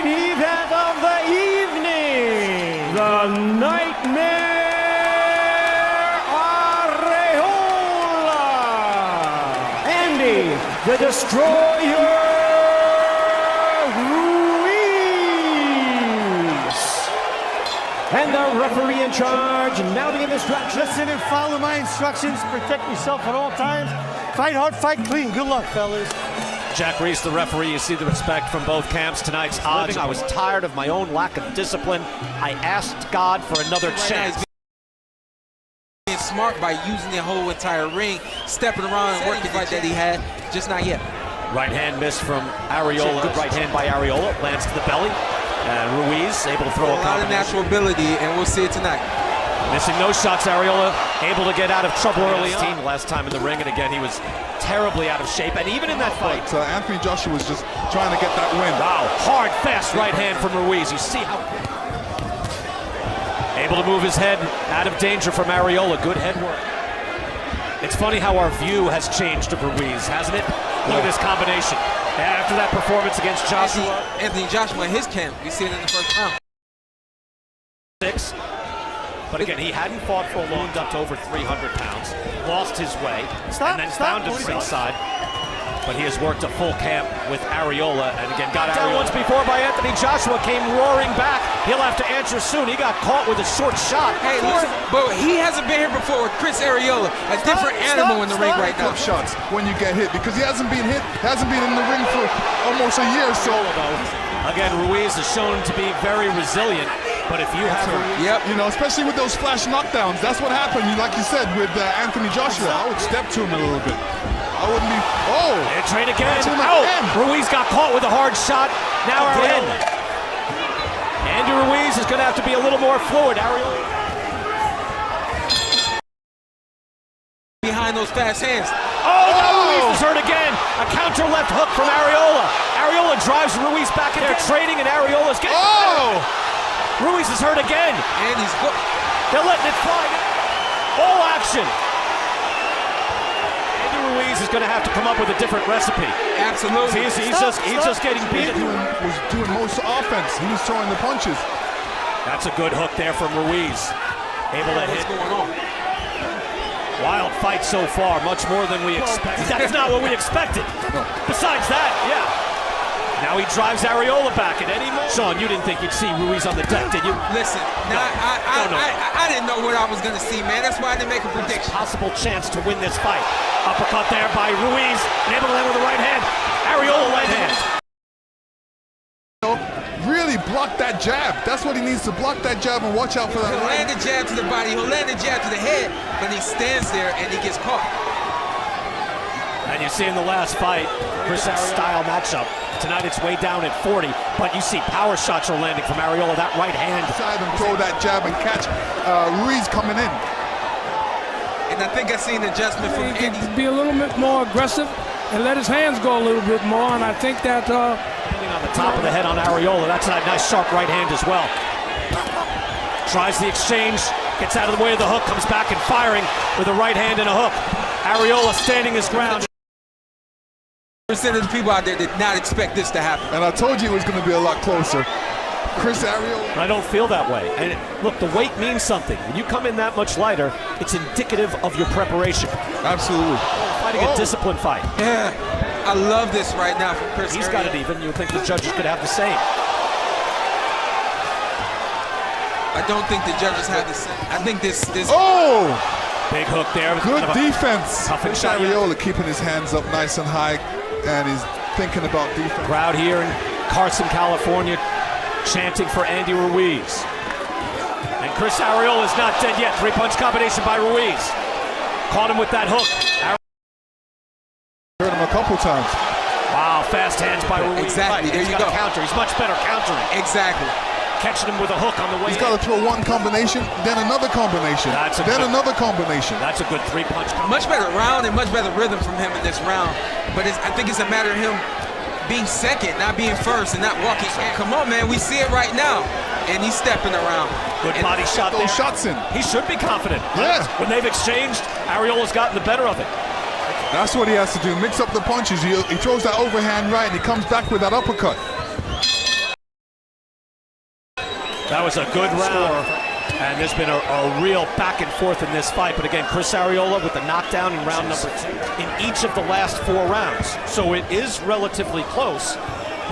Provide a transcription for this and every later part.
main event of the evening, the Nightmare Arreola, Andy the Destroyer Ruiz, and the referee in charge now to give instructions. Listen and follow my instructions. Protect yourself at all times. Fight hard, fight clean. Good luck, fellas. Jack Ruiz, the referee. You see the respect from both camps. Tonight's odds. I was tired of my own lack of discipline. I asked God for another chance. Being smart by using the whole entire ring, stepping around and working the fight that he had. Just not yet. Right hand missed from Arreola. Good right hand by Arreola. Lands to the belly. And Ruiz able to throw a lot of natural ability, and we'll see it tonight. Missing no shots, Arreola able to get out of trouble early on. Last time in the ring, and again he was terribly out of shape, and even in that fight. Anthony Joshua was just trying to get that win. Wow, hard, fast right hand from Ruiz. You see how able to move his head out of danger from Arreola. Good head work. It's funny how our view has changed of Ruiz, hasn't it? Look at this combination. After that performance against Joshua. Anthony Joshua in his camp, we see it in the first round. 6. But again, he hadn't fought for a long time, up to over 300 pounds, lost his way, and then found his ringside. But he has worked a full camp with Arreola, and again got down once before by Anthony Joshua, came roaring back. He'll have to answer soon. He got caught with a short shot. Hey, listen, but he hasn't been here before with Chris Arreola, a different animal in the ring right now. Shots when you get hit, because he hasn't been hit, hasn't been in the ring for almost a year. So again, Ruiz is shown to be very resilient. But if you have, you know, especially with those flash knockdowns, that's what happened. Like you said with Anthony Joshua, I would step to him a little bit. I wouldn't be. Oh, and trade again. Oh, Ruiz got caught with a hard shot. Now Arreola. Andy Ruiz is going to have to be a little more fluid. Arreola behind those fast hands. Oh, now Ruiz is hurt again. A counter left hook from Arreola. Arreola drives Ruiz back in there, trading, and Arreola's getting. Oh! Ruiz is hurt again. And he's good. They're letting it fly. All action. Andy Ruiz is going to have to come up with a different recipe. Absolutely. He's just getting beaten. He was doing most offense. He was throwing the punches. That's a good hook there from Ruiz. Able to hit. What's going on? Wild fight so far, much more than we expected. That's not what we expected. Besides that, yeah. Now he drives Arreola back at any moment. Sean, you didn't think you'd see Ruiz on the deck, did you? Listen, I didn't know what I was going to see, man. That's why I didn't make a prediction. Possible chance to win this fight. Uppercut there by Ruiz, and able to land with the right hand. Arreola right hand. Really block that jab. That's what he needs to block that jab and watch out for that. He'll land the jab to the body, he'll land the jab to the head, but he stands there and he gets caught. And you see in the last fight, Chris style matchup. Tonight it's way down at 40, but you see power shots are landing from Arreola, that right hand. Side and throw that jab and catch Ruiz coming in. And I think I see an adjustment from Andy. Be a little bit more aggressive and let his hands go a little bit more, and I think that hitting on the top of the head on Arreola, that's a nice sharp right hand as well. Tries the exchange, gets out of the way of the hook, comes back and firing with a right hand and a hook. Arreola standing his ground. Percent of the people out there did not expect this to happen. And I told you it was going to be a lot closer. Chris Arreola. I don't feel that way. And look, the weight means something. When you come in that much lighter, it's indicative of your preparation. Absolutely. Fighting a disciplined fight. Yeah, I love this right now from Chris He's Arreola. got it even. You would think the judges could have the same. I don't think the judges have the same. I think this. Oh! Big hook there. Good defense. Chris Arreola keeping his hands up nice and high, and he's thinking about defense. Crowd here in Carson, California, chanting for Andy Ruiz. And Chris Arreola is not dead yet. Three-punch combination by Ruiz. Caught him with that hook. Heard him a couple times. Wow, fast hands by Ruiz. Exactly, there you go. Counter. He's much better countering. Exactly. Catching him with a hook on the way. He's got to throw one combination, then another combination, another combination. That's a good three-punch combination. Much better round and much better rhythm from him in this round. But I think it's a matter of him being second, not being first, and not walking. Come on, man, we see it right now. And he's stepping around. Good body shot there. Those shots in. He should be confident. Yeah. When they've exchanged, Arreola's gotten the better of it. That's what he has to do, mix up the punches. He throws that overhand right, and he comes back with that uppercut. That was a good round. And there's been a real back and forth in this fight. But again, Chris Arreola with the knockdown in round number 2 in each of the last 4 rounds. So it is relatively close.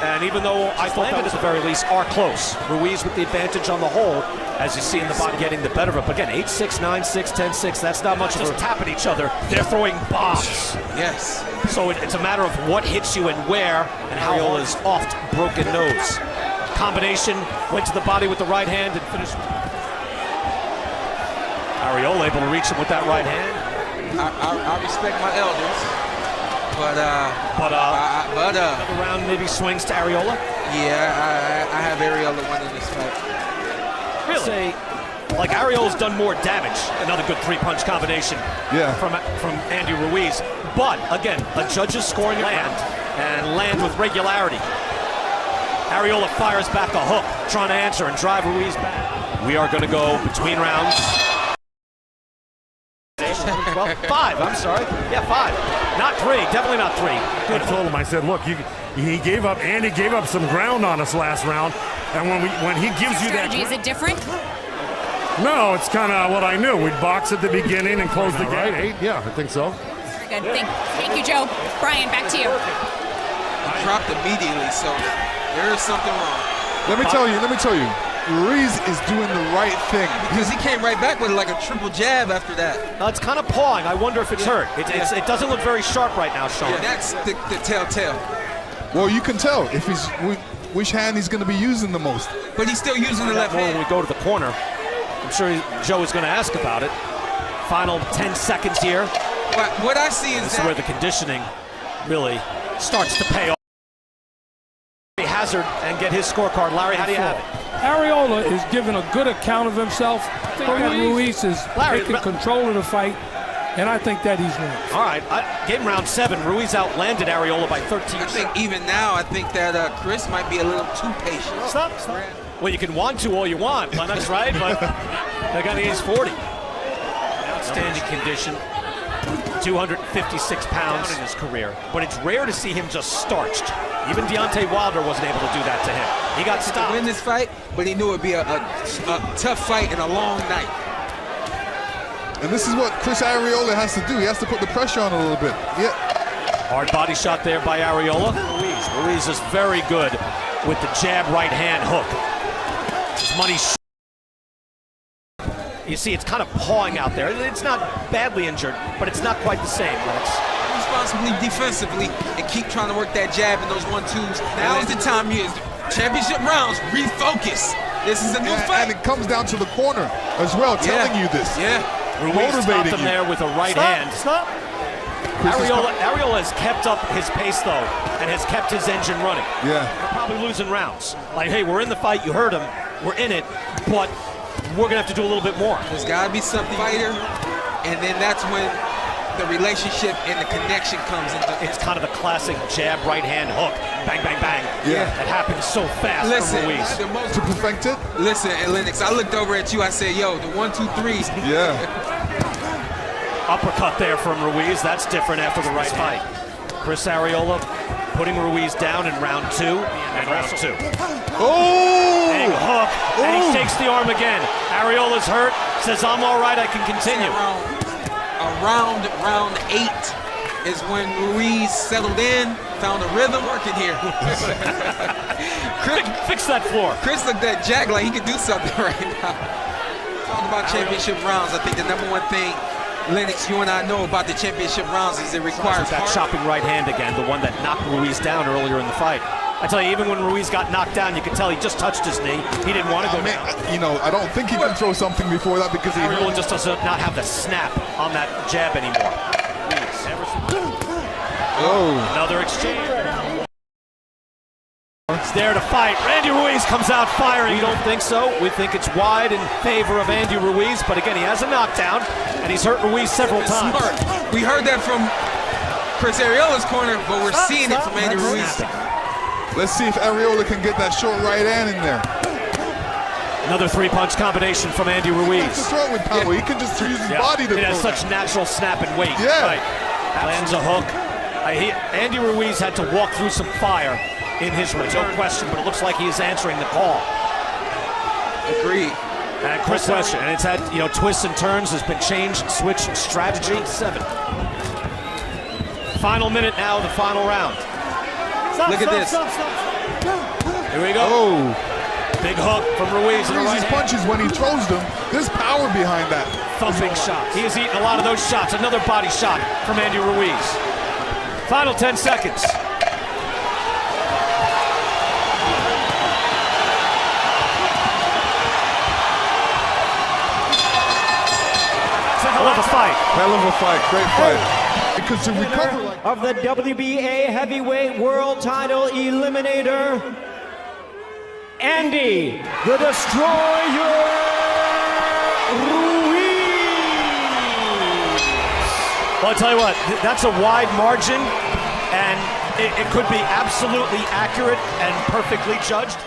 And even though I thought that at the very least are close, Ruiz with the advantage on the whole, as you see in the body getting the better of it. But again, 8-6, 9-6, 10-6, that's not much of a tap at each other. They're throwing bombs. Yes. So it's a matter of what hits you and where, and how Arreola's oft broken nose. Combination, went to the body with the right hand and finished. Arreola able to reach him with that right hand. I respect my elders, but another round maybe swings to Arreola. Yeah, I have Arreola winning this fight. Really? Say, like Arreola's done more damage. Another good 3-punch combination from Andy Ruiz. But again, a judge's scoring land with regularity. Arreola fires back a hook, trying to answer and drive Ruiz back. We are going to go between rounds. 5, I'm sorry. Yeah, 5. Not 3, definitely not 3. I told him, I said, look, Andy gave up some ground on us last round, and when he gives you that... Is it different? No, it's kind of what I knew. We'd box at the beginning and close the gate. 8? Yeah, I think so. Very good. Thank you, Joe. Brian, back to you. He dropped immediately, so there is something wrong. Let me tell you, Ruiz is doing the right thing. Because he came right back with like a triple jab after that. It's kind of pawing. I wonder if it's hurt. It doesn't look very sharp right now, Sean. Yeah, that's the telltale. Well, you can tell if which hand he's going to be using the most. But he's still using the left hand. When we go to the corner, I'm sure Joe is going to ask about it. Final 10 seconds here. What I see is this is where the conditioning really starts to pay off. Hazard and get his scorecard. Larry, how do you have it? Arreola is giving a good account of himself. I think that Ruiz is taking control of the fight, and I think that he's winning. All right, game round 7. Ruiz outlanded Arreola by 13. I think even now, I think that Chris might be a little too patient. Stop. Well, you can want to all you want, Lennox, right? But that guy needs 40. Outstanding condition. 256 pounds in his career, but it's rare to see him just starched. Even Deontay Wilder wasn't able to do that to him. He got stopped. To win this fight, but he knew it'd be a tough fight and a long night. And this is what Chris Arreola has to do. He has to put the pressure on a little bit. Yeah. Hard body shot there by Arreola. Ruiz is very good with the jab right hand hook. His money. You see, it's kind of pawing out there. It's not badly injured, but it's not quite the same. Responsibly defensively and keep trying to work that jab in those 1-2s. Now is the time. Championship rounds. Refocus. This is a new fight. And it comes down to the corner as well, telling you this. Yeah. Ruiz stopped him there with a right hand. Stop. Arreola has kept up his pace, though, and has kept his engine running. Yeah. We're probably losing rounds. Like, hey, we're in the fight. You heard him. We're in it, but we're going to have to do a little bit more. There's got to be something fighter, and then that's when the relationship and the connection comes into. It's kind of a classic jab right hand hook. Bang, bang, bang. Yeah. That happens so fast from Ruiz. To perfect it? Listen, Lennox, I looked over at you. I said, yo, the 1-2-3s. Yeah. Uppercut there from Ruiz. That's different after the right fight. Chris Arreola putting Ruiz down in round 2 and round 2. Oh! Big hook, and he shakes the arm again. Arreola's hurt, says, I'm all right, I can continue. Around round 8 is when Ruiz settled in, found a rhythm working here. Fix that floor. Chris looked at Jack like he could do something right now. Talk about championship rounds. I think the number one thing, Lennox, you and I know about the championship rounds is it requires that chopping right hand again, the one that knocked Ruiz down earlier in the fight. I tell you, even when Ruiz got knocked down, you could tell he just touched his knee. He didn't want to go down. You know, I don't think he can throw something before that because Arreola just does not have the snap on that jab anymore. Another exchange. It's there to fight. Andy Ruiz comes out firing. We don't think so. We think it's wide in favor of Andy Ruiz, but again, he has a knockdown, and he's hurt Ruiz several times. Smart. We heard that from Chris Arreola's corner, but we're seeing it from Andy Ruiz. Let's see if Arreola can get that short right hand in there. Another 3-punch combination from Andy Ruiz. He can throw it with power. He can just use his body to throw. It has such natural snap and weight. Yeah. Right. Lands a hook. Andy Ruiz had to walk through some fire in his return, no question, but it looks like he is answering the call. Agreed. And Chris, question, and it's had twists and turns. Has been changed, switch strategy. 7. Final minute now of the final round. Look at this. Here we go. Oh. Big hook from Ruiz. Ruiz's punches when he throws them. There's power behind that. Thumping shots. He has eaten a lot of those shots. Another body shot from Andy Ruiz. Final 10 seconds. Hell of a fight. Hell of a fight. Great fight. Because to recover like Of the WBA heavyweight world title eliminator, Andy the Destroyer Ruiz. Well, I'll tell you what, that's a wide margin, and it could be absolutely accurate and perfectly judged.